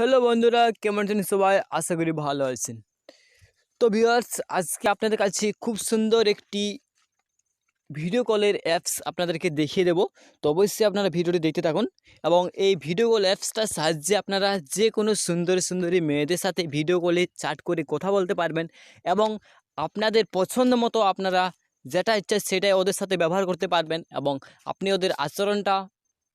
Hello বন্ধুরা, কেমন আছেন সবাই? আশা করি ভালো আছেন। তো ভিউয়ার্স, আজকে আপনাদের কাছে খুব সুন্দর একটি ভিডিও কলের অ্যাপস আপনাদেরকে দেখিয়ে দেব। তো অবশ্যই আপনারা ভিডিওটি দেখতে থাকুন এবং এই ভিডিও কল অ্যাপসটার সাহায্যে আপনারা যে কোনো সুন্দরী মেয়েদের সাথে ভিডিও কলে চ্যাট করে কথা বলতে পারবেন এবং আপনাদের পছন্দ মতো আপনারা যেটা ইচ্ছা সেটাই ওদের সাথে ব্যবহার করতে পারবেন এবং আপনি ওদের আচরণটা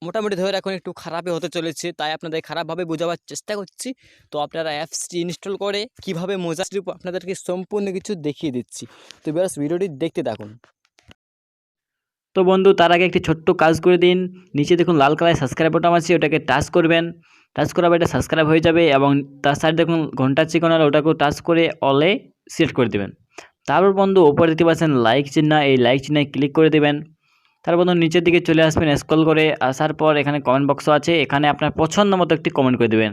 মোটামুটি ধরে রাখুন একটু খারাপই হতে চলেছে, তাই আপনাদের খারাপভাবে বোঝাবার চেষ্টা করছি। তো আপনারা অ্যাপসটি ইনস্টল করে কীভাবে মজা আপনাদেরকে সম্পূর্ণ কিছু দেখিয়ে দিচ্ছি। তো ব্যাস ভিডিওটি দেখতে থাকুন। তো বন্ধু, তার আগে একটি ছোট্ট কাজ করে দিন। নিচে দেখুন লাল কালার সাবস্ক্রাইব বাটন আছে, ওটাকে টাচ করবেন। টাচ করার পর এটা সাবস্ক্রাইব হয়ে যাবে এবং তার সাইডে দেখুন ঘন্টার চিকন আর ওটাকেও টাচ করে অলে সিলেক্ট করে দেবেন। তারপর বন্ধু ওপরে দেখতে পাচ্ছেন লাইক চিহ্ন, এই লাইক চিহ্নে ক্লিক করে দেবেন। তারপর বন্ধু নিচের দিকে চলে আসবেন, স্ক্রল করে আসার পর এখানে কমেন্ট বক্স আছে, এখানে আপনার পছন্দ মতো একটি কমেন্ট করে দেবেন।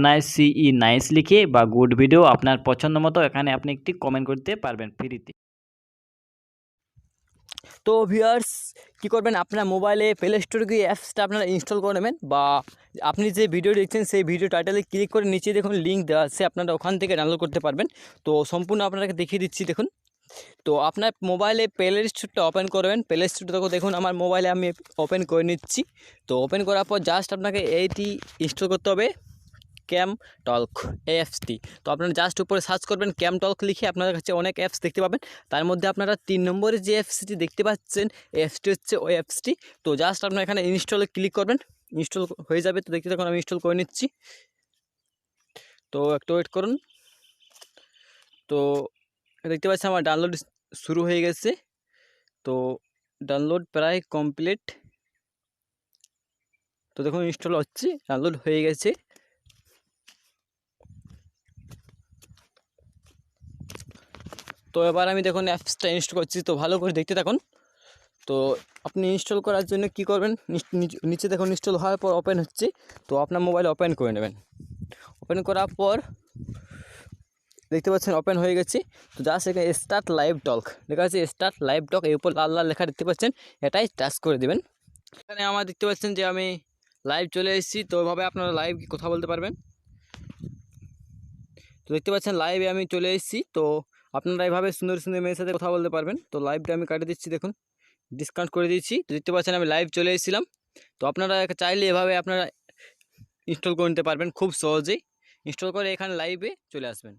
NICE নাইস লিখে বা গুড ভিডিও আপনার পছন্দ মতো এখানে আপনি একটি কমেন্ট করতে পারবেন ফ্রিতে। তো ভিউয়ার্স, কী করবেন, আপনার মোবাইলে প্লে স্টোরে গিয়ে অ্যাপসটা আপনারা ইনস্টল করে নেবেন বা আপনি যে ভিডিও দেখছেন সেই ভিডিও টাইটেলে ক্লিক করে নিচে দেখুন লিঙ্ক দেওয়া আছে, আপনারা ওখান থেকে ডাউনলোড করতে পারবেন। তো সম্পূর্ণ আপনাকে দেখিয়ে দিচ্ছি দেখুন। তো আপনার মোবাইলে প্লে স্টোরটা ওপেন করবেন। প্লে স্টোরটা দেখুন আমার মোবাইলে আমি ওপেন করে নিচ্ছি। তো ওপেন করার পর জাস্ট আপনাকে এইটি ইনস্টল করতে হবে, ক্যাম টল্ক অ্যাপসটি। তো আপনারা জাস্ট উপরে সার্চ করবেন ক্যাম টল্ক লিখে, আপনাদের কাছে অনেক অ্যাপস দেখতে পাবেন। তার মধ্যে আপনারা 3 নম্বরে যে অ্যাপসটি দেখতে পাচ্ছেন, এই অ্যাপসটি হচ্ছে ওই অ্যাপসটি। তো জাস্ট আপনারা এখানে ইনস্টলে ক্লিক করবেন, ইনস্টল হয়ে যাবে। তো দেখতে থাকুন, আমি ইনস্টল করে নিচ্ছি। তো একটু ওয়েট করুন। তো দেখতে পাচ্ছি আমার ডাউনলোড শুরু হয়ে গেছে। তো ডাউনলোড প্রায় কমপ্লিট। তো দেখুন ইনস্টল হচ্ছে, ডাউনলোড হয়ে গেছে। তো এবার আমি দেখুন অ্যাপসটা ইনস্টল করছি, তো ভালো করে দেখতে থাকুন। তো আপনি ইনস্টল করার জন্য কি করবেন, নিচে দেখুন ইনস্টল হওয়ার পর ওপেন হচ্ছে। তো আপনার মোবাইল ওপেন করে নেবেন। ওপেন করার পর দেখতে পাচ্ছেন ওপেন হয়ে গেছে। তো জাস্ট এখানে স্টার্ট লাইভ টক লেখা আছে, স্টার্ট লাইভ টক এই উপর লাল লাল লেখা দেখতে পাচ্ছেন, এটাই টাচ করে দেবেন। এখানে আমার দেখতে পাচ্ছেন যে আমি লাইভ চলে এসেছি। তো ওইভাবে আপনারা লাইভ কথা বলতে পারবেন। তো দেখতে পাচ্ছেন লাইভে আমি চলে এসেছি। তো আপনারা এইভাবে সুন্দর মেয়ের সাথে কথা বলতে পারবেন। তো লাইভটা আমি কাটিয়ে দিচ্ছি, দেখুন ডিসকাউন্ট করে দিয়েছি। তো দেখতে পাচ্ছেন আমি লাইভ চলে এসেছিলাম। তো আপনারা চাইলে এভাবে আপনারা ইনস্টল করে নিতে পারবেন খুব সহজেই। ইনস্টল করে এখানে লাইভে চলে আসবেন।